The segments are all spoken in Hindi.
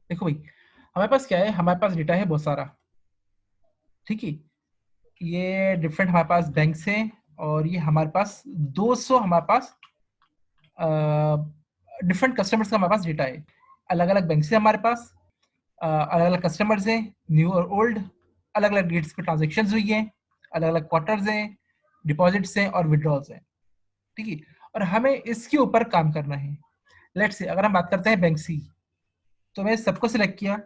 देखो भाई, हमारे पास क्या है, हमारे पास डेटा है बहुत सारा। ठीक है, ये डिफरेंट हमारे पास बैंक्स हैं, और ये हमारे पास 200 हमारे पास डिफरेंट कस्टमर्स का हमारे पास डेटा है। अलग अलग बैंक से हमारे पास अलग अलग कस्टमर्स हैं, न्यू और ओल्ड। अलग अलग डेट्स पे ट्रांजेक्शन हुई हैं, अलग अलग क्वार्टर्स हैं, डिपॉजिट्स हैं और विड्रॉल्स हैं। ठीक है, और हमें इसके ऊपर काम करना है। लेट्स से अगर हम बात करते हैं बैंक सी, तो मैं सबको सिलेक्ट किया,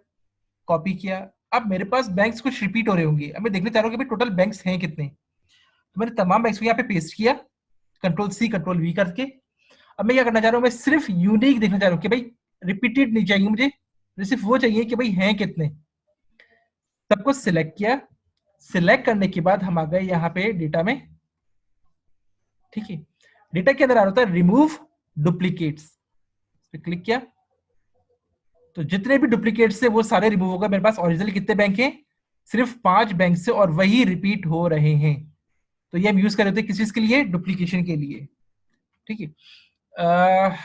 कॉपी किया। अब मेरे पास बैंक्स कुछ रिपीट हो रहे होंगे, अब मैं देखना चाह रहा हूँ कि भाई टोटल बैंक्स हैं कितने। तो मैंने तमाम बैंक्स को यहाँ पे पेस्ट किया, कंट्रोल सी कंट्रोल वी करके। अब मैं क्या करना चाह रहा हूँ, मैं सिर्फ यूनिक देखना चाह रहा हूँ कि भाई रिपीटेड नहीं चाहिए मुझे सिर्फ वो चाहिए कि भाई हैं कितने। सबको सिलेक्ट किया। सिलेक्ट करने के बाद हम आ गए यहाँ पे डेटा में। ठीक है, डेटा के अंदर आ रहा था रिमूव डुप्लीकेट्स पे क्लिक किया, तो जितने भी डुप्लीकेट्स है वो सारे रिमूव हो गए। मेरे पास ओरिजिनल कितने बैंक हैं, सिर्फ 5 बैंक से, और वही रिपीट हो रहे हैं। तो ये हम यूज कर रहे थे किस चीज के लिए, डुप्लीकेशन के लिए। ठीक है,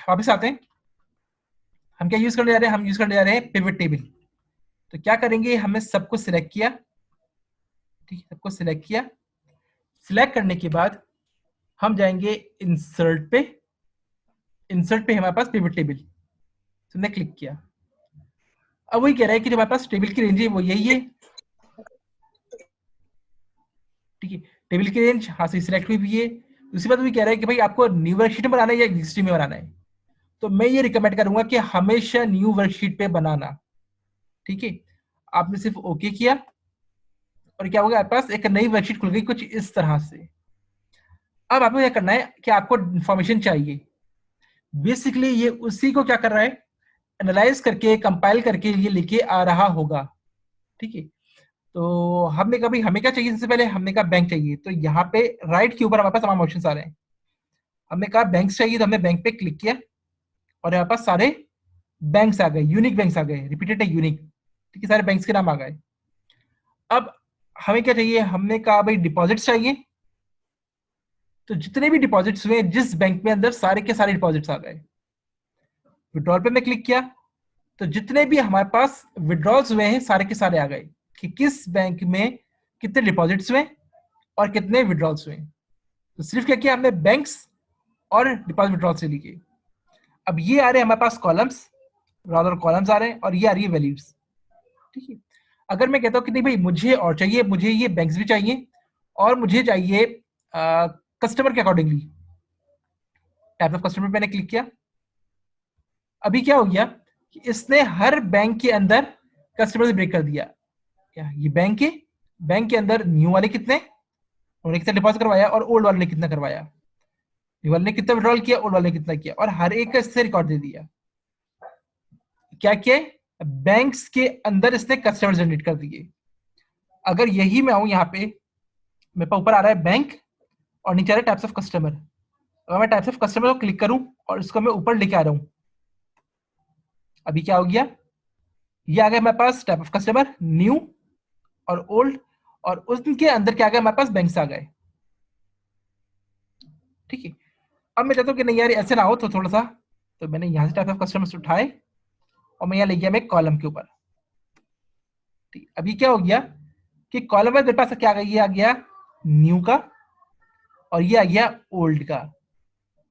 वापस आते हैं। हम क्या यूज करने जा रहे हैं, हम यूज करने जा रहे हैं पिवट टेबल। तो क्या करेंगे, हमने सबको सिलेक्ट किया। ठीक है, सबको सिलेक्ट किया। सिलेक्ट करने के बाद हम जाएंगे इंसर्ट पे। इंसर्ट पे हमारे पास पिवट टेबल, तो हमने क्लिक किया। अब वही कह रहा है कि जो हमारे पास टेबल की रेंज है वो यही है। ठीक है, टेबल की रेंज हाँ से सिलेक्ट हुई भी है। दूसरी बात भी कह रहा है कि भाई आपको न्यू वर्कशीट में बनाना है या एग्जिस्टिंग में बनाना है। तो मैं ये रिकमेंड करूंगा कि हमेशा न्यू वर्कशीट पे बनाना। ठीक है, आपने सिर्फ ओके किया, और क्या होगा, आपके पास एक नई वर्कशीट खुल गई कुछ इस तरह से। अब आपको क्या करना है कि आपको इंफॉर्मेशन चाहिए। बेसिकली ये उसी को क्या कर रहा है, एनालाइज करके कंपाइल करके ये लेके आ रहा होगा। ठीक है, तो हमने कहा भाई हमें क्या चाहिए, सबसे पहले हमने कहा बैंक चाहिए। तो यहाँ पे राइट के ऊपर हमारे पास तमाम ऑप्शन आ रहे हैं। हमने कहा बैंक चाहिए, तो हमने बैंक पे क्लिक किया, और यहाँ पास सारे बैंक्स आ गए, यूनिक बैंक्स आ गए, रिपीटेड है यूनिक। ठीक है, सारे बैंक्स के नाम आ गए। अब हमें क्या चाहिए, हमने कहा भाई डिपॉजिट्स चाहिए। तो जितने भी डिपॉजिट्स हुए जिस बैंक में अंदर, सारे के सारे डिपॉजिट्स आ गए। विड्रॉल पे मैं क्लिक किया, तो जितने भी हमारे पास विड्रॉल्स हुए हैं सारे के सारे आ गए कि किस बैंक में कितने डिपॉजिट्स हुए और कितने विड्रॉल्स हुए। तो सिर्फ क्या किया हमने, बैंक्स और डिपॉजिट विड्रॉल से लिए। अब ये आ रहे हैं हमारे पास कॉलम्स, रादर कॉलम्स आ रहे हैं, और ये आ रही है वैल्यूज। ठीक है, अगर मैं कहता हूँ कि नहीं भाई मुझे और चाहिए, मुझे ये बैंक्स भी चाहिए, और मुझे चाहिए कस्टमर के अकॉर्डिंगली, टाइप ऑफ कस्टमर मैंने क्लिक किया। अभी क्या हो गया कि इसने हर बैंक के अंदर कस्टमर ब्रेक कर दिया। क्या ये बैंक है, बैंक के अंदर न्यू वाले कितने, उन्होंने कितना डिपॉजिट करवाया, और ओल्ड वाले ने कितना करवाया। न्यू वाले ने कितना विड्रॉल किया, ओल्ड वाले ने कितना किया, और हर एक का इससे रिकॉर्ड दे दिया। क्या किया, बैंक्स के अंदर इसने कस्टमर जनरेट कर दिए। अगर यही मैं आऊं यहाँ पे, मेरे पास ऊपर आ रहा है बैंक, और नीचे आ रहा है टाइप्स ऑफ कस्टमर। अगर मैं टाइप्स ऑफ कस्टमर को क्लिक करूं और इसको मैं ऊपर लेके आ रहा हूं, अभी क्या हो गया, ये आ गया हमारे पास टाइप ऑफ कस्टमर न्यू और ओल्ड, और उसके अंदर क्या आ गया, हमारे पास बैंक्स आ गए। ठीक है, अब मैं चाहता हूँ कि नहीं यार ऐसे ना हो, तो थोड़ा सा, तो मैंने यहाँ से टाइप ऑफ कस्टमर्स उठाए, और मैं यहाँ ले गया मैं कॉलम के ऊपर। ठीक, अभी क्या हो गया कि कॉलम में मेरे पास क्या आ गया, ये आ गया न्यू का, और ये आ गया ओल्ड का।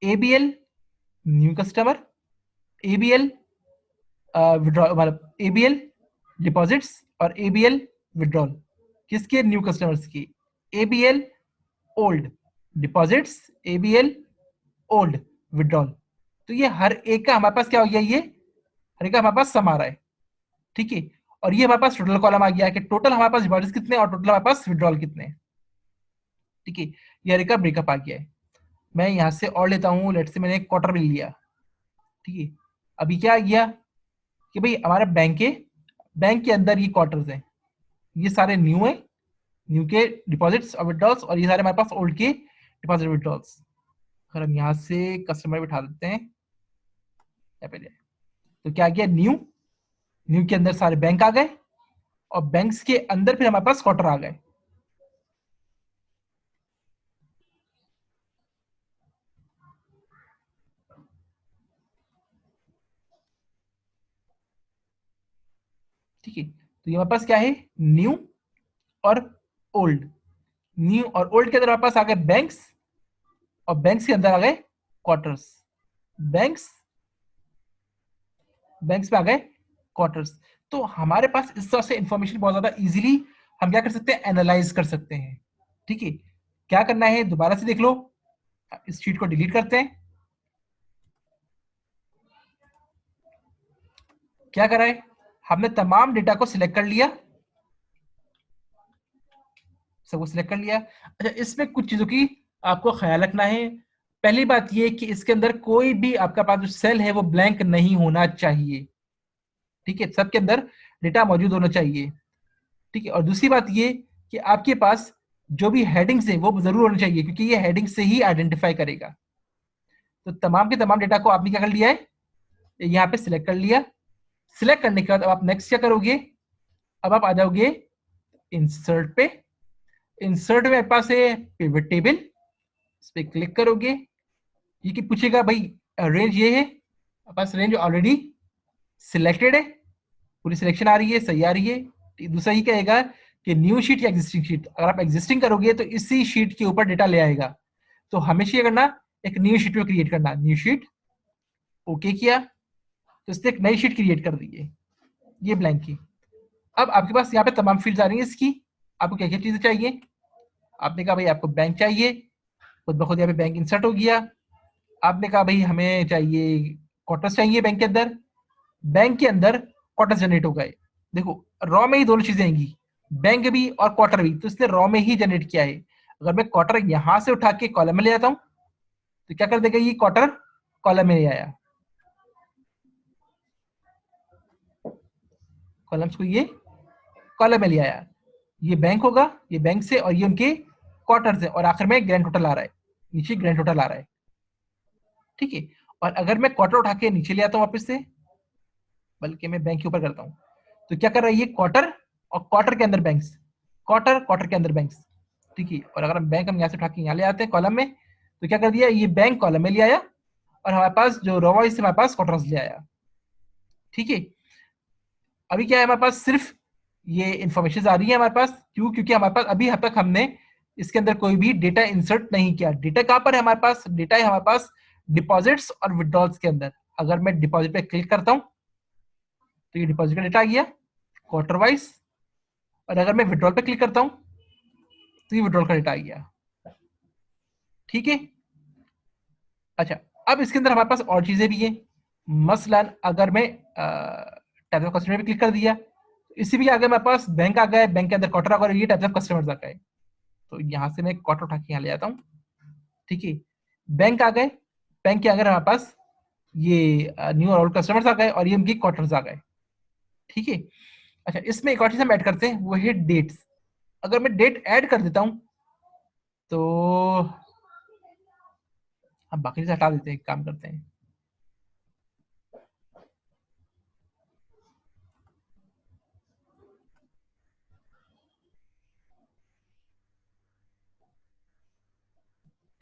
ABL new customer, ABL withdraw, मतलब एबीएल डिपॉजिट्स, और एबीएल विड्रॉल। किसके, न्यू कस्टमर्स की। ABL old deposits, ABL old withdrawal. तो ये हर एक का हमारे पास क्या हो गया, ये हर एक का हमारे पास सम आ रहा है। ठीक है, और ये हमारे पास टोटल कॉलम आ गया कि टोटल हमारे पास डिपॉजिट्स कितने और टोटल हमारे पास विड्रॉल कितने। ठीक है, ये हर एक का ब्रेकअप आ गया है। मैं यहाँ से और लेता हूँ, लेट से मैंने क्वार्टर बिल लिया। ठीक है, अभी क्या आ गया कि भाई हमारा बैंक है, बैंक के अंदर ये क्वार्टर्स हैं, ये सारे न्यू है, न्यू के डिपॉजिट्स और विड्रॉल्स, और ये सारे हमारे पास ओल्ड के डिपॉजिट विड्रॉल्स। अगर हम यहाँ से कस्टमर बिठा देते हैं यहाँ पे, तो क्या आ गया, न्यू, न्यू के अंदर सारे बैंक आ गए, और बैंक्स के अंदर फिर हमारे पास क्वार्टर आ गए। ठीक है, तो ये हमारे पास क्या है, न्यू और ओल्ड। न्यू और ओल्ड के अंदर हमारे पास आ गए बैंक्स, और बैंक्स के अंदर आ गए क्वार्टर्स। बैंक्स, बैंक्स में आ गए क्वार्टर्स। तो हमारे पास इस तरह से इंफॉर्मेशन बहुत ज्यादा इजीली हम क्या कर सकते हैं, एनालाइज कर सकते हैं। ठीक है, क्या करना है दोबारा से देख लो, इस शीट को डिलीट करते हैं। क्या करा है, हमने तमाम डेटा को सिलेक्ट कर लिया, सबको सिलेक्ट कर लिया। अच्छा, इसमें कुछ चीजों की आपको ख्याल रखना है। पहली बात ये कि इसके अंदर कोई भी आपका पास जो सेल है वो ब्लैंक नहीं होना चाहिए। ठीक है, सबके अंदर डेटा मौजूद होना चाहिए। ठीक है, और दूसरी बात ये कि आपके पास जो भी हेडिंग्स है वो जरूर होने चाहिए, क्योंकि ये हेडिंग से ही आइडेंटिफाई करेगा। तो तमाम के तमाम डेटा को आपने क्या कर लिया है, यहाँ पे सिलेक्ट कर लिया। सिलेक्ट करने के बाद अब आप नेक्स्ट क्या करोगे, अब आप आ जाओगे इंसर्ट पे। इंसर्ट में मेरे पास है पिवट टेबल, इस पे क्लिक करोगे। ये कि पूछेगा भाई रेंज ये है, पास रेंज ऑलरेडी सिलेक्टेड है, पूरी सिलेक्शन आ रही है, सही आ रही है। दूसरा ही कहेगा कि न्यू शीट या एग्जिस्टिंग शीट। अगर आप एग्जिस्टिंग करोगे तो इसी शीट के ऊपर डेटा ले आएगा, तो हमेशा ये करना, एक न्यू शीट में क्रिएट करना। न्यू शीट, ओके किया, तो इसने एक नई शीट क्रिएट कर दी है, ये ब्लैंक की। अब आपके पास यहाँ पे तमाम फील्ड्स आ रही है इसकी, आपको क्या क्या चीजें चाहिए। आपने कहा भाई आपको बैंक चाहिए, खुद ब खुद यहाँ पे बैंक इंसर्ट हो गया। आपने कहा भाई हमें चाहिए क्वार्टर्स चाहिए बैंक के अंदर, बैंक के अंदर क्वार्टर्स जनरेट हो गए। देखो रॉ में ही दोनों चीजें आएंगी, बैंक भी और क्वार्टर भी, तो इसने रॉ में ही जनरेट किया है। अगर मैं क्वार्टर यहां से उठा के कॉलम में ले आता हूं तो क्या कर देगा, ये क्वार्टर कॉलम में ले आया, कॉलम्स को ये कॉलम में ले आया। ये बैंक होगा, ये बैंक से, और ये उनके क्वार्टर से, और आखिर में ग्रैंड टोटल आ रहा है, नीचे ग्रैंड टोटल आ रहा है। ठीक है, और अगर मैं क्वार्टर उठा के नीचे ले आता हूं वापस से, बल्कि मैं बैंक के ऊपर करता हूं, तो क्या कर रहा है ये क्वार्टर, और क्वार्टर के अंदर बैंक्स, क्वार्टर क्वार्टर के अंदर बैंक्स। ठीक है, और अगर हम बैंक हम यहाँ से उठा के यहाँ ले आते हैं कॉलम में, तो क्या कर दिया, ये बैंक कॉलम में ले आया, और हमारे पास जो रो वाइज हमारे पास क्वार्टर्स ले आया। ठीक है, अभी क्या है हमारे पास, सिर्फ ये इंफॉर्मेशन आ रही है हमारे पास, क्यों, क्योंकि हमारे पास अभी अब तक हमने इसके अंदर कोई भी डेटा इंसर्ट नहीं किया। डेटा कहां पर है हमारे पास, डेटा है हमारे पास डिपॉजिट्स और विड्रॉल्स के अंदर। अगर मैं डिपॉजिट पे क्लिक करता हूं तो ये डिपॉजिट का डेटा आ गया क्वार्टर वाइज, और अगर मैं विड्रॉल पे क्लिक करता हूं तो ये विड्रॉल का डेटा आ गया। ठीक है, अच्छा, अब इसके अंदर हमारे पास और चीजें भी है। मसलन अगर मैं टाइप ऑफ कस्टमर पे क्लिक कर दिया, इसी भी आगे मेरे पास बैंक आ गया, बैंक के अंदर क्वार्टर आ गया, ये टाइप ऑफ कस्टमर्स आ गए। तो यहाँ से मैं क्वार्टर उठा के यहाँ ले आता हूँ। ठीक है, बैंक आ गए, बैंक के अगर हमारे पास ये न्यू और ओल्ड कस्टमर्स आ गए, और ये उनकी क्वार्टर्स आ गए। ठीक है, अच्छा, इसमें एक और चीज हम ऐड करते हैं, वो है डेट्स। अगर मैं डेट ऐड कर देता हूँ तो हम बाकी चीज हटा देते हैं, काम करते हैं।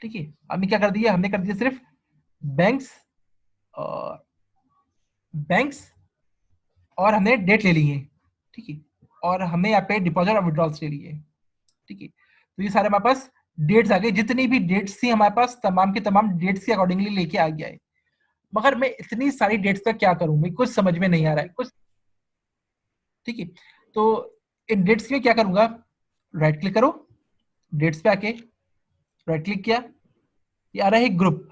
ठीक है, हमने क्या कर दिया, हमने कर दिया सिर्फ बैंक्स, और बैंक्स, और हमने डेट ले ली है। ठीक है, और हमने यहाँ पे डिपॉजिट और विड्रॉल्स ले लिए। ठीक है, तो ये सारे हमारे पास डेट्स आ गए, जितनी भी डेट्स थी हमारे पास तमाम के तमाम डेट्स के अकॉर्डिंगली लेके आ गया है। मगर मैं इतनी सारी डेट्स का क्या करूं, मैं कुछ समझ में नहीं आ रहा है कुछ। ठीक है, तो इन डेट्स में क्या करूंगा, राइट क्लिक करो, डेट्स पे आके राइट क्लिक किया, ये आ रहा है ग्रुप,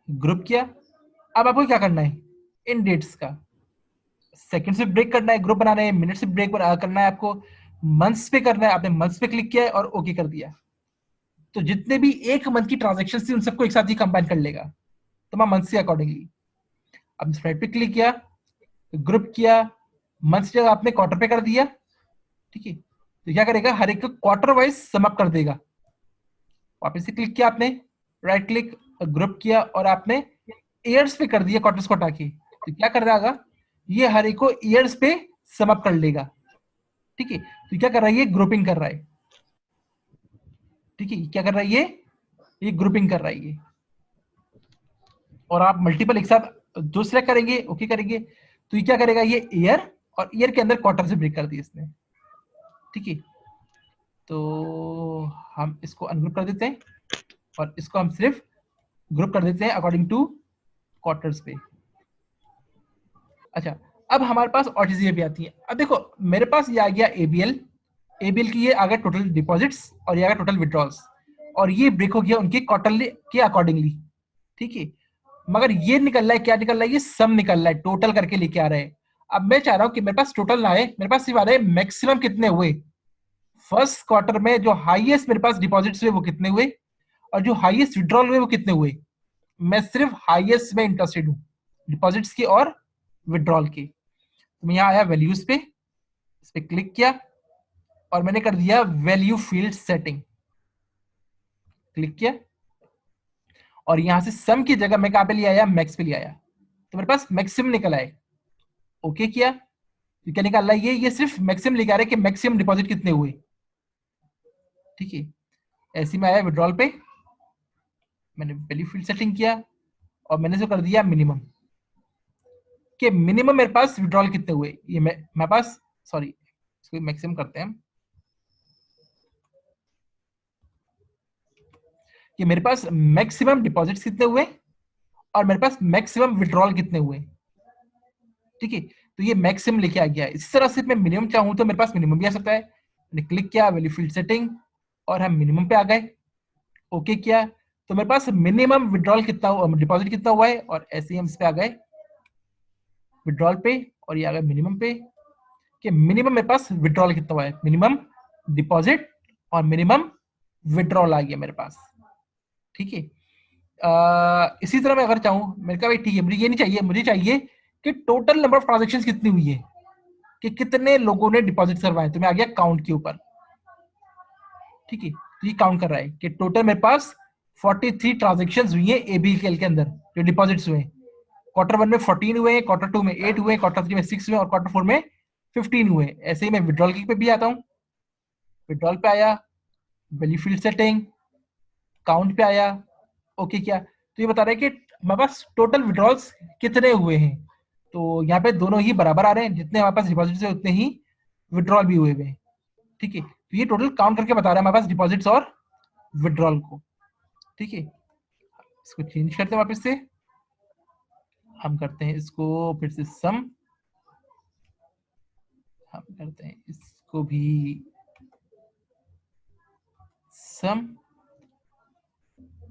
ग्रुप किया। अब आपको क्या करना है, इन डेट्स का सेकंड से ब्रेक करना है, ग्रुप बनाना है, मिनट से ब्रेक करना है आपको, मंथ्स पे करना है। आपने मंथ्स पे क्लिक किया है और ओके कर दिया, तो जितने भी एक मंथ की ट्रांजेक्शन थी उन सबको एक साथ ही कंबाइन कर लेगा तमाम मंथ से अकॉर्डिंगली। अब स्लाइड पे क्लिक किया, ग्रुप किया, मंथ जगह आपने क्वार्टर पे कर दिया। ठीक है, तो क्या करेगा, हर एक क्वार्टर वाइज सम अप कर देगा। वापस से क्लिक किया आपने, राइट क्लिक, ग्रुप किया, और आपने ईयर्स पे कर दिया क्वार्टर्स को हटा के, तो क्या कर रहा होगा, ये हर एक को ईयर्स पे सम अप कर लेगा। ठीक है, तो क्या कर रहा है, ये ग्रुपिंग कर रहा है। ठीक है, क्या कर रहा है ये ग्रुपिंग कर रहा है ये। और आप मल्टीपल एक साथ जो सिलेक्ट करेंगे, ओके करेंगे, तो ये क्या करेगा, ये ईयर और ईयर के अंदर क्वार्टर से ब्रेक कर दी इसने, ठीक है। तो हम इसको अनग्रुप कर देते हैं और इसको हम सिर्फ ग्रुप कर देते हैं अकॉर्डिंग टू क्वार्टर्स पे। अच्छा, अब हमारे पास और चीजें भी आती हैं। अब देखो मेरे पास ये आ गया एबीएल, एबीएल की ये आ गया टोटल डिपॉजिट्स और ये आ गया टोटल विड्रॉल्स, और ये ब्रेक हो गया उनके क्वार्टरली के अकॉर्डिंगली, ठीक है। मगर ये निकल रहा है, क्या निकल रहा है, ये सम निकल रहा है, टोटल करके लेके आ रहे हैं। अब मैं चाह रहा हूं कि मेरे पास टोटल ना आए, मेरे पास सिर्फ आ रहे हैं मैक्सिमम कितने हुए फर्स्ट क्वार्टर में, जो हाईएस्ट मेरे पास डिपॉजिट्स हुए वो कितने हुए, और जो हाईएस्ट विड्रॉल हुए वो कितने हुए। मैं सिर्फ हाईएस्ट में इंटरेस्टेड हूँ, डिपॉजिट्स की और विड्रॉल की। तो मैं यहाँ आया वैल्यूज पे, इस पे क्लिक किया और मैंने कर दिया वैल्यू फील्ड सेटिंग, क्लिक किया और यहां से सम की जगह मैं कहां पे ले आया, मैक्स पे ले आया। तो मेरे पास मैक्सिमम निकल आए, ओके किया। तो क्या निकाल रहा है, ये सिर्फ मैक्सिमम लिखा रहा है कि मैक्सिमम डिपॉजिट कितने हुए, ठीक है। ऐसे में आया विड्रॉल पे, मैंने वैल्यू फील्ड सेटिंग किया और मैंने जो कर दिया मिनिमम, कि मिनिमम मेरे पास विड्रॉल कितने हुए, ये मेरे पास, सॉरी इसको मैक्सिमम करते हैं कि मेरे पास मैक्सिमम डिपॉजिट्स कितने हुए और मेरे पास मैक्सिमम विड्रॉल कितने हुए, ठीक है। तो ये मैक्सिमम लेके आ गया। इस तरह से मैं मिनिमम चाहूं तो मेरे पास मिनिमम भी आ सकता है। मैंने क्लिक किया वैल्यू फील्ड सेटिंग और हम मिनिमम पे आ गए, ओके किया। तो मेरे पास मिनिमम विड्रॉल कितना हुआ, डिपॉजिट कितना हुआ है, और ऐसे ही हम इस पे आ गए विड्रॉल पे और ये आ गया मिनिमम पे, कि मिनिमम मेरे पास विड्रॉल कितना हुआ है, मिनिमम डिपॉजिट और मिनिमम विड्रॉल आ गया मेरे पास, ठीक है। इसी तरह मैं अगर चाहूं, मैंने कहा भाई ठीक है मुझे ये नहीं चाहिए, मुझे चाहिए कि टोटल नंबर ऑफ ट्रांजेक्शन कितनी हुई है, कि कितने लोगों ने डिपॉजिट करवाए। तो मैं आ गया काउंट के ऊपर, ठीक है। तो ये काउंट कर रहा है कि टोटल मेरे पास 43 ट्रांजेक्शन हुई है एबीएल के अंदर, जो डिपॉजिट्स हुए। क्वार्टर वन में 14 हुए, क्वार्टर टू में 8 हुए, क्वार्टर थ्री में 6 हुए और क्वार्टर फोर में 15 हुए। ऐसे ही मैं विड्रॉल की पे भी आता हूँ, विड्रॉल पे आया, वैल्यू फील्ड सेटिंग, काउंट पे आया, ओके किया। तो ये बता रहा है कि हमारे पास टोटल विड्रॉल्स कितने हुए हैं। तो यहाँ पे दोनों ही बराबर आ रहे हैं, जितने हमारे पास डिपॉजिट्स है उतने ही विड्रॉल भी हुए हुए हैं, ठीक है। तो ये टोटल काउंट करके बता रहा है हमारे पास डिपॉजिट्स और विड्रॉल को, ठीक है। इसको चेंज करते हैं वापस से, हम करते हैं इसको फिर से सम, हम करते हैं इसको भी सम,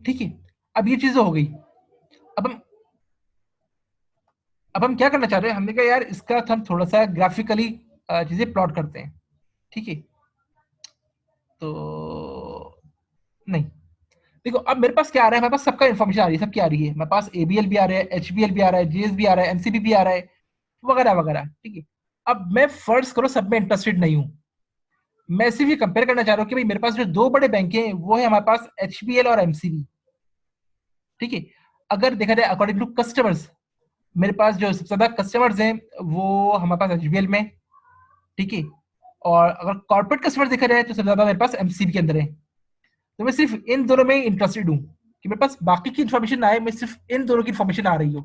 ठीक है। अब ये चीज हो गई। अब हम क्या करना चाह रहे हैं, हमने कहा यार इसका हम थोड़ा सा ग्राफिकली चीजें प्लॉट करते हैं, ठीक है। तो नहीं, देखो अब मेरे पास क्या आ रहा है, मेरे पास सबका इन्फॉर्मेशन आ रही है, सबकी आ रही है, मेरे पास एबीएल भी आ रहा है, एचबीएल भी आ रहा है, जीएस भी आ रहा है, एमसीबी भी आ रहा है, वगैरह वगैरह, ठीक है। अब मैं फर्ज करो सब में इंटरेस्टेड नहीं हूं, मैं सिर्फ ये कंपेयर करना चाह रहा हूँ कि भाई मेरे पास जो दो बड़े बैंक हैं वो है हमारे पास एचबीएल और एमसीबी, ठीक है। अगर देखा जाए अकॉर्डिंग टू कस्टमर्स, मेरे पास जो सबसे ज्यादा कस्टमर्स हैं वो हमारे पास एचबीएल में, ठीक है। और अगर कॉर्पोरेट कस्टमर देखा जाए तो सबसे ज्यादा मेरे पास एमसीबी के अंदर है। तो मैं सिर्फ इन दोनों में इंटरेस्टेड हूँ कि मेरे पास बाकी की इन्फॉर्मेशन ना आए, मैं सिर्फ इन दोनों की इन्फॉर्मेशन आ रही हो,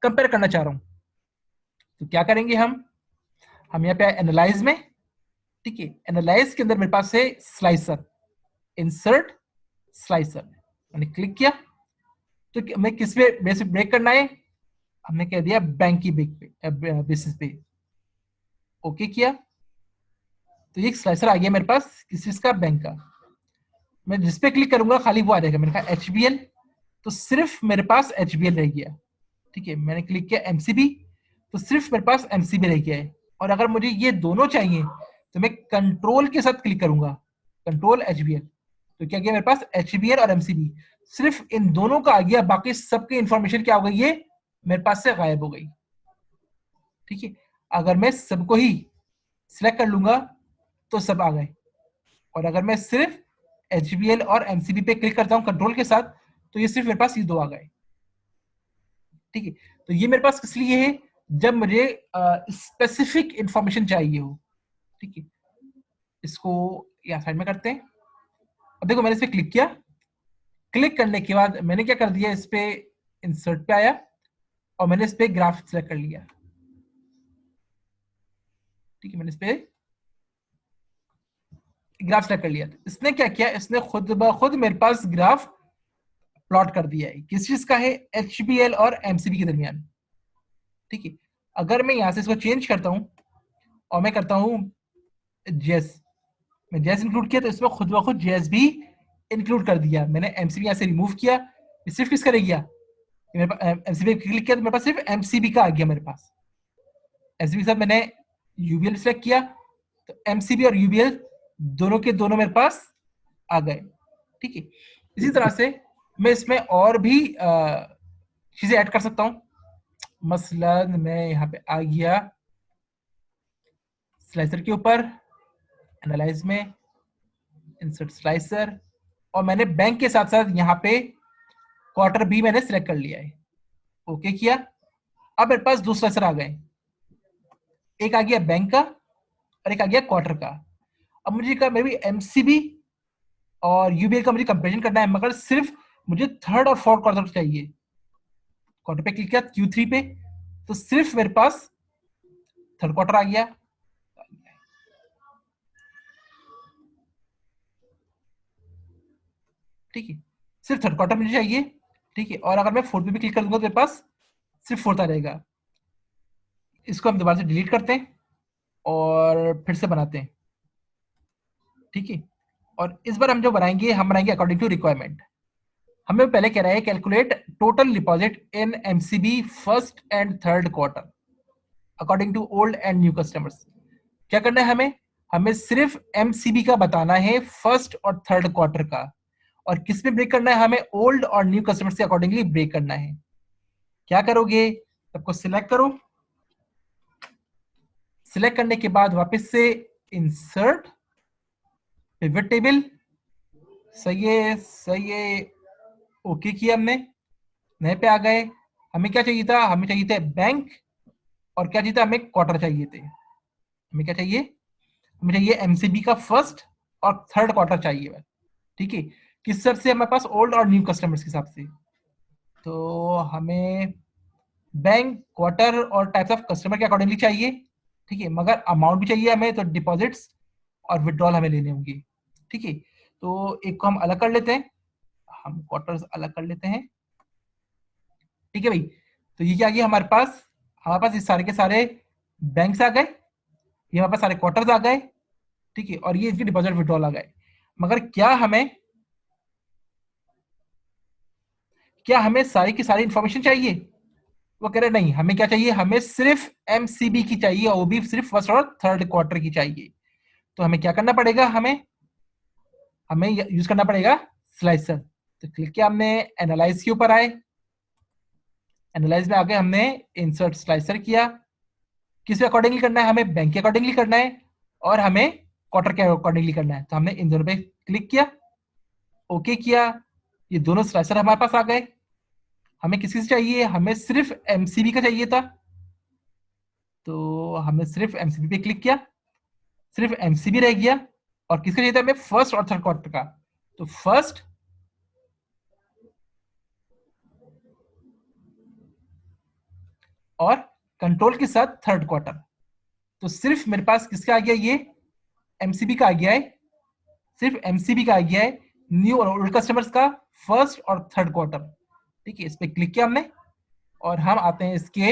कंपेयर करना चाह रहा हूँ। तो क्या करेंगे हम यहाँ पे एनालाइज में, ठीक है। एनालाइज के अंदर मेरे पास है स्लाइसर, इंसर्ट स्लाइसर, मैंने क्लिक किया। तो मैं किस पे बेसिस ब्रेक करना है, हमने कह दिया बैंक की बेसिस पे, ओके किया। तो ये स्लाइसर आ गया मेरे पास किस चीज का, बैंक का। मैं जिस पे क्लिक करूंगा खाली वो आ जाएगा, मैंने कहा एचबीएल, तो सिर्फ मेरे पास एचबीएल रह गया, ठीक है। मैंने क्लिक किया एमसीबी, तो सिर्फ मेरे पास एमसीबी रह गया है। और अगर मुझे ये दोनों चाहिए तो मैं कंट्रोल के साथ क्लिक करूंगा, कंट्रोल एचबीएल, तो क्या गया मेरे पास एचबीएल और एमसीबी, सिर्फ इन दोनों का आ गया, बाकी सबकी इंफॉर्मेशन क्या हो गई, ये मेरे पास से गायब हो गई, ठीक है। अगर मैं सबको ही सिलेक्ट कर लूंगा तो सब आ गए, और अगर मैं सिर्फ एचबीएल और एमसीबी पे क्लिक करता हूं कंट्रोल के साथ तो ये सिर्फ मेरे पास ये दो आ गए, ठीक है। तो ये मेरे पास किस लिए है, जब मुझे स्पेसिफिक इंफॉर्मेशन चाहिए हो, ठीक है। इसको या साइड में करते हैं। अब देखो मैंने इस पे क्लिक किया, क्लिक करने के बाद मैंने क्या कर दिया, इस पे इंसर्ट पे आया और मैंने इस पे ग्राफ सेलेक्ट कर लिया, ठीक है, मैंने इस पे ग्राफ सेलेक्ट कर लिया। इसने क्या किया, इसने खुद ब खुद मेरे पास ग्राफ प्लॉट कर दिया है। किस चीज का है, एचबीएल और एमसीबी के दरमियान। ठीक है, अगर मैं यहाँ से इसको चेंज करता हूँ और मैं करता हूँ जेस, मैं जेस इंक्लूड किया तो इसमें खुद ब खुद जेस भी इंक्लूड कर दिया। मैंने एमसीबी यहाँ से रिमूव किया, सिर्फ किसका रह गया, मेरे पास एमसीबी क्लिक किया तो मेरे पास सिर्फ एमसीबी का आ गया। मेरे पास एमसीबी के साथ मैंने यूबीएल सेलेक्ट किया तो एमसीबी और यूबीएल दोनों के दोनों मेरे पास आ गए। ठीक है, इसी तरह से मैं इसमें और भी चीजें ऐड कर सकता हूँ। मसलन मैं यहाँ पे आ गया स्लाइसर के ऊपर, एनालाइज में इंसर्ट स्लाइसर, और मैंने बैंक के साथ साथ यहाँ पे क्वार्टर भी मैंने सिलेक्ट कर लिया है। ओके किया, अब मेरे पास दो स्लाइसर आ गए, एक आ गया बैंक का और एक आ गया क्वार्टर का। अब मुझे का मे बी एमसीबी और यूबीएल का मुझे कंपेरिजन करना है, मगर सिर्फ मुझे थर्ड और फोर्थ क्वार्टर चाहिए। क्वार्टर पे क्लिक किया Q3 पे तो सिर्फ मेरे पास थर्ड क्वार्टर आ गया। ठीक है, सिर्फ थर्ड क्वार्टर मुझे चाहिए। ठीक है, और अगर मैं फोर्थ पे भी क्लिक कर दूंगा तो मेरे पास सिर्फ फोर्थ आ जाएगा। इसको हम दोबारा से डिलीट करते हैं और फिर से बनाते हैं। ठीक है, और इस बार हम जो बनाएंगे, हम बनाएंगे अकॉर्डिंग टू रिक्वायरमेंट। हमें पहले कह रहा है calculate total deposit in MCB first and third quarter according to old and new customers. क्या करना है हमें, हमें सिर्फ एमसीबी का बताना है फर्स्ट और थर्ड क्वार्टर का, और किस में ब्रेक करना है, हमें ओल्ड और न्यू कस्टमर्स के अकॉर्डिंगली ब्रेक करना है। क्या करोगे, सबको सिलेक्ट करो, सिलेक्ट करने के बाद वापस से इंसर्ट पिवट टेबल, सही है सही है, ओके किया हमने, नए पे आ गए। हमें क्या चाहिए था, हमें चाहिए थे बैंक, और क्या चाहिए था, हमें क्वार्टर चाहिए थे। हमें क्या चाहिए, हमें चाहिए एमसीबी का फर्स्ट और थर्ड क्वार्टर चाहिए। ठीक है, किस हिसाब से हमारे पास ओल्ड और न्यू कस्टमर्स के हिसाब से, तो हमें बैंक क्वार्टर और टाइप्स ऑफ कस्टमर के अकॉर्डिंगली चाहिए। ठीक है, मगर अमाउंट भी चाहिए हमें, तो डिपॉजिट्स और विड्रॉल हमें लेने होंगे। ठीक है, तो एक को हम अलग कर लेते हैं, हम क्वार्टर्स अलग कर लेते हैं। ठीक है भाई, तो ये क्या आ गया हमारे पास, हमारे पास ये सारे के सारे बैंक्स आ गए, ये हमारे पास सारे क्वार्टर्स आ गए। ठीक है, और ये इसके डिपॉजिट विड्रॉल आ गए। मगर क्या हमें सारी की सारी इंफॉर्मेशन चाहिए, वो कह रहे नहीं, हमें क्या चाहिए, हमें सिर्फ एमसीबी की चाहिए, और वो भी सिर्फ फर्स्ट और थर्ड क्वार्टर की चाहिए। तो हमें क्या करना पड़ेगा, हमें हमें यूज करना पड़ेगा स्लाइसर। तो क्लिक किया हमने, एनालाइज के ऊपर आए, एनालाइज में आगे हमने इंसर्ट स्लाइसर किया। किस अकॉर्डिंगली करना है, हमें बैंक के अकॉर्डिंगली करना है और हमें क्वार्टर के अकॉर्डिंगली करना है। तो हमने इन दोनों पे क्लिक किया, ओके किया, ये दोनों स्लाइसर हमारे पास आ गए। हमें किसी से चाहिए, हमें सिर्फ एमसीबी का चाहिए था, तो हमने सिर्फ एमसीबी पे क्लिक किया, सिर्फ एमसीबी रह गया। और किसका चाहिए था हमें, फर्स्ट और थर्ड क्वार्टर का, तो फर्स्ट और कंट्रोल के साथ थर्ड क्वार्टर। तो सिर्फ मेरे पास किसका आ गया, ये एमसीबी का आ गया है, सिर्फ एमसीबी का आ गया है, न्यू और ओल्ड कस्टमर्स का फर्स्ट और थर्ड क्वार्टर। ठीक है, इस पर क्लिक किया हमने, और हम आते हैं इसके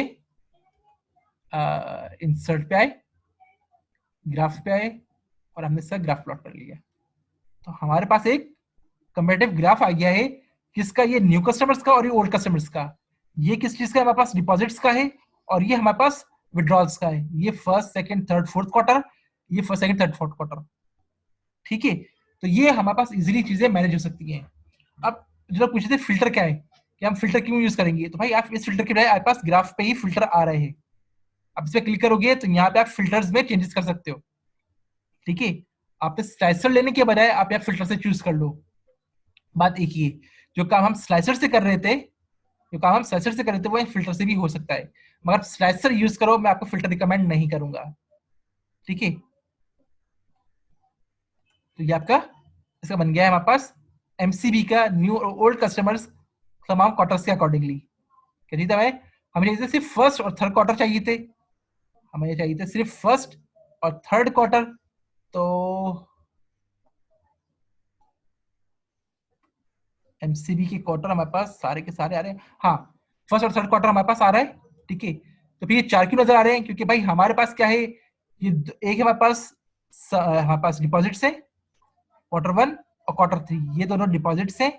इंसर्ट पे आए, ग्राफ पे आए, और हमने इसका ग्राफ प्लॉट कर लिया। तो हमारे पास एक कंपेरेटिव ग्राफ आ गया है, किसका, ये न्यू कस्टमर्स का और ये ओल्ड कस्टमर्स का। ये किस चीज का है, हमारे पास डिपॉजिट्स का है, और ये हमारे पास विड्रॉल्स का है। ये first second third fourth quarter, ये first second third fourth quarter. ठीक है, तो ये हमारे पास इजीली चीजें मैनेज हो सकती हैं। अब जो लोग पूछे थे फिल्टर क्या है, कि हम फिल्टर क्यों यूज करेंगे, तो भाई आप इस फिल्टर के बजाय आपके पास ग्राफ पे ही फिल्टर आ रहे हैं। अब इस पे क्लिक करोगे तो यहाँ पे आप फिल्टर्स में चेंजेस कर सकते हो। ठीक है, आप स्लाइसर लेने के बजाय आप यहाँ फिल्टर से चूज कर लो। बात एक ही है, जो काम हम स्लाइसर से कर रहे थे, जो काम हम स्लाइसर से कर रहे थे वो फिल्टर से भी हो सकता है, मगर स्लाइसर यूज करो, मैं आपको फिल्टर रिकमेंड नहीं करूंगा। ठीक है, तो ये आपका इसका बन गया है हमारे पास एमसीबी का न्यू और ओल्ड कस्टमर्स तमाम क्वार्टर्स के अकॉर्डिंगली। क्या चाहिए था, हमें चाहिए सिर्फ फर्स्ट और थर्ड क्वार्टर चाहिए थे, हमें चाहिए थे सिर्फ फर्स्ट और थर्ड क्वार्टर तो एमसीबी के क्वार्टर हमारे पास सारे के सारे आ रहे हैं। हाँ, फर्स्ट और थर्ड क्वार्टर हमारे पास आ रहा है। ठीक है, तो फिर ये चार क्यों नजर आ रहे हैं? क्योंकि भाई हमारे पास क्या है, ये एक है हमारे पास डिपॉजिट्स है, क्वार्टर वन और क्वार्टर थ्री, ये दोनों डिपॉजिट्स हैं।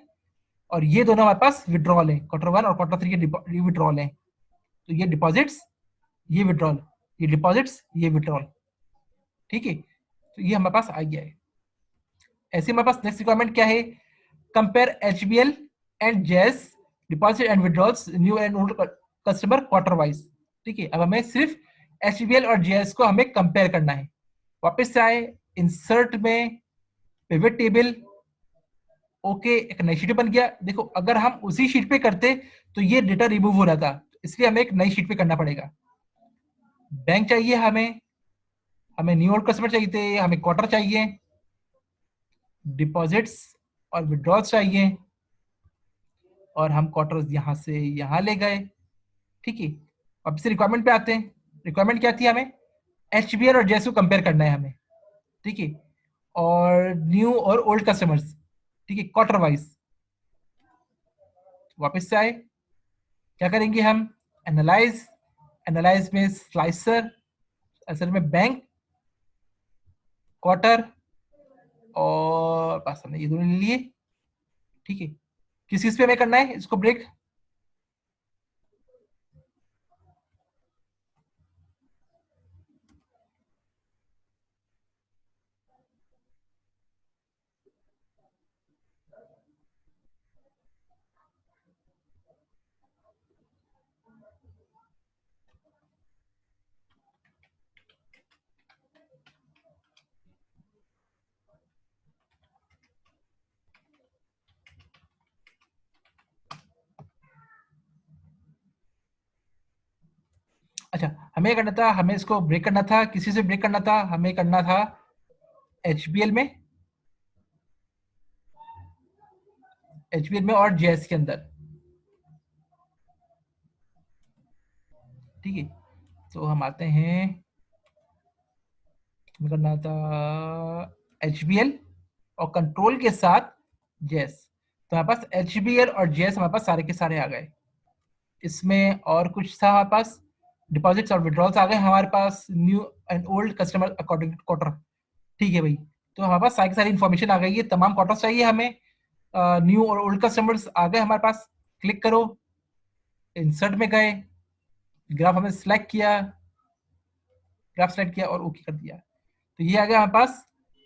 और ये दोनों हमारे पास विड्रॉल है, क्वार्टर वन और क्वार्टर थ्री के विड्रॉल है। तो ये डिपॉजिट्स, ये विड्रॉल, ये डिपॉजिट्स, ये विड्रॉल। ठीक है, तो ये हमारे पास आ गया है। ऐसे हमारे पास नेक्स्ट रिक्वायरमेंट क्या है? Compare HBL and JS deposit and withdrawals new and old customer quarter wise. ठीक है, अब हमें सिर्फ एचबीएल और जेएस को हमें कंपेयर करना है। वापस से आए इंसर्ट में, पिवट टेबल, ओके, एक नई शीट बन गया। देखो अगर हम उसी शीट पे करते तो ये डेटा रिमूव हो रहा था, इसलिए हमें एक नई शीट पे करना पड़ेगा। बैंक चाहिए हमें, हमें न्यू ओल्ड कस्टमर चाहिए थे, हमें क्वार्टर चाहिए, डिपॉजिट्स और विड्रॉल्स चाहिए, और हम क्वार्टर्स यहां से यहां ले गए। ठीक है, अब से रिक्वायरमेंट पे आते हैं। रिक्वायरमेंट क्या थी? हमें एचबीएल और जेएस को कंपेयर करना है हमें। ठीक है, और न्यू और ओल्ड कस्टमर्स। ठीक है, क्वार्टर वाइज। वापस से आए, क्या करेंगे हम? एनालाइज, एनालाइज में स्लाइसर, असल में बैंक, क्वार्टर, और बस हमने ये दोनों ले लिए। ठीक है, किस किस पे हमें करना है इसको ब्रेक? अच्छा, हमें करना था, हमें इसको ब्रेक करना था, किसी से ब्रेक करना था? हमें करना था एचबीएल में, एचबीएल में और जेएस के अंदर। ठीक है, तो हम आते हैं, हमें करना था एचबीएल और कंट्रोल के साथ जेएस। तो हमारे पास एचबीएल और जेएस हमारे पास सारे के सारे आ गए। इसमें और कुछ था हमारे पास, डिपॉजिट्स और विड्रॉल्स आ गए हमारे पास, new and old customer according to quarter. ठीक है भाई, तो हमारे पास सारी की सारी इन्फॉर्मेशन आ गई है, तमाम क्वार्टर्स चाहिए हमें, न्यू और ओल्ड कस्टमर्स आ गए हमारे पास। क्लिक करो, इंसर्ट में गए, ग्राफ हमने सिलेक्ट किया, ग्राफ सेलेक्ट किया और ओके कर दिया। तो ये आ गया हमारे पास,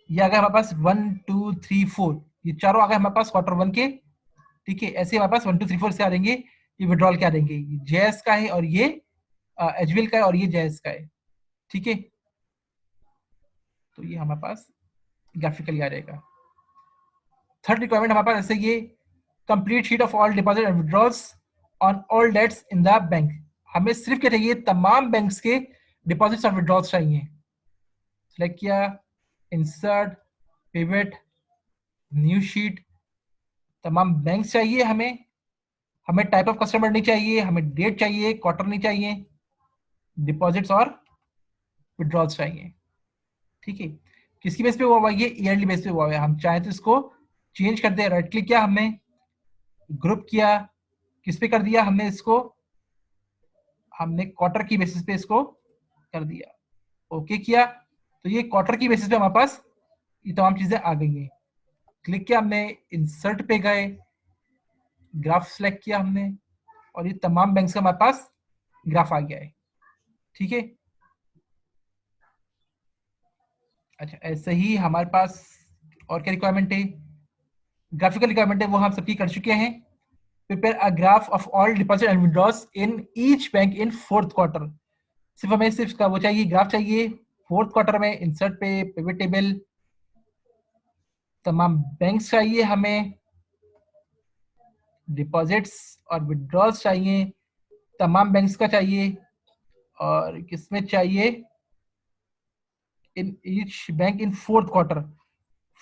ये आ गया हमारे पास 1 2 3 4, ये चारों आ गए हमारे पास क्वार्टर वन के। ठीक है, ऐसे हमारे पास 1 2 3 4 से आ देंगे, ये विड्रॉल क्या देंगे, ये जेएस का है और ये एचबीएल का है और ये जेएस का है। ठीक है, तो ये हमारे पास ग्राफिकली आ जाएगा। थर्ड रिक्वायरमेंट हमारे पास ऐसे, ये complete sheet of all deposit and withdrawals on all dates in the bank. हमें सिर्फ क्या चाहिए? तमाम बैंक्स के डिपॉजिट्स और विड्रॉल्स चाहिए। सेलेक्ट किया, इंसर्ट, पिवट, न्यू शीट, तमाम बैंक चाहिए हमें। हमें टाइप ऑफ कस्टमर नहीं चाहिए, हमें डेट चाहिए, क्वार्टर नहीं चाहिए, डिपॉजिट्स और विड्रॉल्स चाहिए। ठीक है, किसकी बेस पे हुआ हुआ? ये ईयरली बेस पे हुआ हुआ है। हम चाहे तो इसको चेंज कर दे, राइट क्लिक किया हमने, ग्रुप किया, किस पे कर दिया हमने इसको? हमने क्वार्टर की बेसिस पे इसको कर दिया, ओके किया। तो ये क्वार्टर की बेसिस पे हमारे पास ये तमाम चीजें आ गई हैं। क्लिक किया हमने, इंसर्ट पे गए, ग्राफ सेलेक्ट किया हमने, और ये तमाम बैंक्स का हमारे पास ग्राफ आ गया है। ठीक है, अच्छा, ऐसे ही हमारे पास और क्या रिक्वायरमेंट है? ग्राफिकल रिक्वायरमेंट है, वो हम सबकी कर चुके हैं। Prepare a graph of all deposit and withdrawals in each bank in fourth quarter. सिर्फ हमें सिर्फ का वो चाहिए, ग्राफ चाहिए फोर्थ क्वार्टर में। इंसर्ट पे, पिवट टेबल, तमाम बैंक्स चाहिए हमें, डिपॉजिट्स और विड्रॉल्स चाहिए, तमाम बैंक्स का चाहिए, और किसमें चाहिए? In each bank in fourth quarter,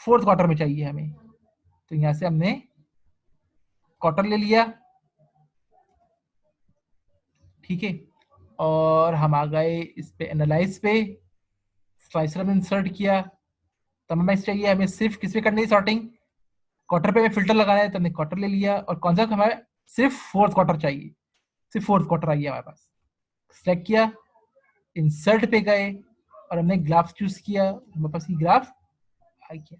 fourth quarter में चाहिए हमें। तो यहां से हमने क्वार्टर ले लिया। ठीक है, और हम आ गए इस पे, एनालाइज पे, स्लाइसर हमने इंसर्ट किया, तब हमें चाहिए हमें सिर्फ किस पे करनी है सॉर्टिंग, क्वार्टर पे हमें फिल्टर लगाना है, तो हमने क्वार्टर ले लिया, और कौन सा हमें सिर्फ फोर्थ क्वार्टर चाहिए, सिर्फ फोर्थ क्वार्टर आई है हमारे पास, सेलेक्ट किया, इंसर्ट पे गए और हमने ग्राफ चूज किया, हमारे पास ये ग्राफ आ गया।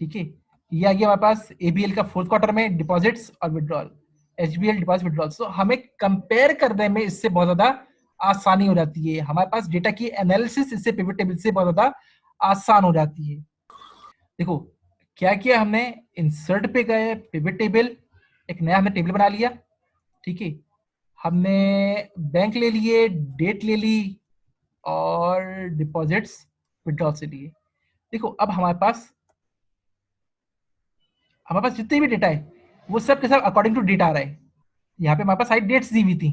ठीक है, ये आ गया हमारे पास एबीएल का फोर्थ क्वार्टर में डिपॉजिट्स और विड्रॉल, एचबीएल डिपॉजिट विड्रॉल। सो हमें कंपेयर करने में इससे बहुत ज्यादा आसानी हो जाती है, हमारे पास डेटा की एनालिसिस इससे पिवट टेबल से बहुत ज्यादा आसान हो जाती है। देखो क्या किया हमने, इंसर्ट पे गए, पिवट टेबल, एक नया हमने टेबल बना लिया। ठीक है, हमने बैंक ले लिए, डेट ले ली और डिपॉजिट्स विड्रॉल से लिए। देखो अब हमारे पास जितने भी डेटा है वो सब के सब अकॉर्डिंग टू डेट आ रहा है। यहाँ पे हमारे पास सारी डेट्स दी हुई थी।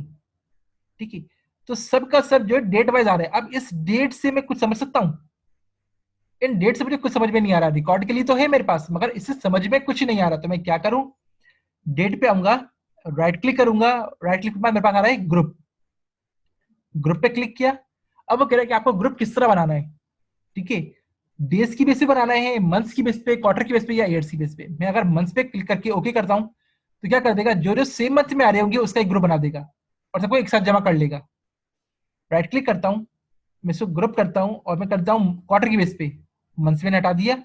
ठीक है, तो सब का सब जो है डेट वाइज आ रहा है। अब इस डेट से मैं कुछ समझ सकता हूँ, इन डेट से मुझे कुछ समझ में नहीं आ रहा, रिकॉर्ड के लिए तो है मेरे पास मगर इससे समझ में कुछ नहीं आ रहा। तो मैं क्या करूं, डेट पे आऊंगा, राइट क्लिक करूंगा, राइट क्लिक के बाद मेरे पास आ रहा है ग्रुप, ग्रुप पे क्लिक किया। अब वो कह रहा है कि आपको ग्रुप किस तरह बनाना है। ठीक है, डेज की बेस पे बनाना है, मंथ्स की बेस पे, क्वार्टर की बेस पे या ईयर्स की बेस पे। मैं अगर मंथ्स पे क्लिक करके ओके करता हूं तो क्या कर देगा, जो जो सेम मंथ में आ रहे होंगे उसका एक ग्रुप बना देगा और सबको एक साथ जमा कर लेगा। राइट क्लिक करता हूं, मैं इसको ग्रुप करता हूं और मैं करता हूं क्वार्टर की बेस पे, मंथ्स में हटा दिया।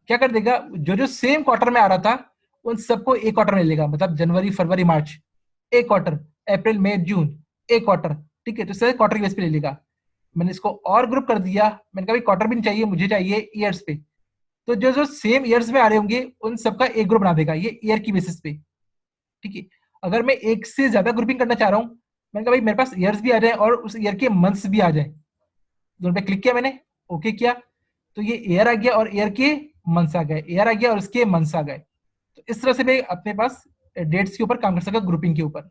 क्या कर देगा, जो जो सेम क्वार्टर में आ रहा था उन सबको एक क्वार्टर में लेगा, मतलब जनवरी फरवरी मार्च एक क्वार्टर, अप्रैल मई जून एक क्वार्टर। ठीक है, तो सर क्वार्टर की बेस पे ले लेगा। मैंने इसको और ग्रुप कर दिया, मैंने कहा भाई क्वार्टर भी नहीं चाहिए, मुझे चाहिए ईयर्स पे। तो जो जो सेम ईयर्स में आ रहे होंगे उन सबका एक ग्रुप बना देगा, ये ईयर की बेसिस पे। ठीक है, अगर मैं एक से ज्यादा ग्रुपिंग करना चाह रहा हूँ, मैंने कहा भाई मेरे पास ईयर्स भी आ जाए और उस ईयर के मंथ्स भी आ जाए, दोनों पे क्लिक किया मैंने, ओके किया, तो ये ईयर आ गया और ईयर के मंथ्स आ गए, ईयर आ गया और उसके मंथ्स आ गए। तो इस तरह से मैं अपने पास डेट्स के ऊपर काम कर सका, ग्रुपिंग के ऊपर।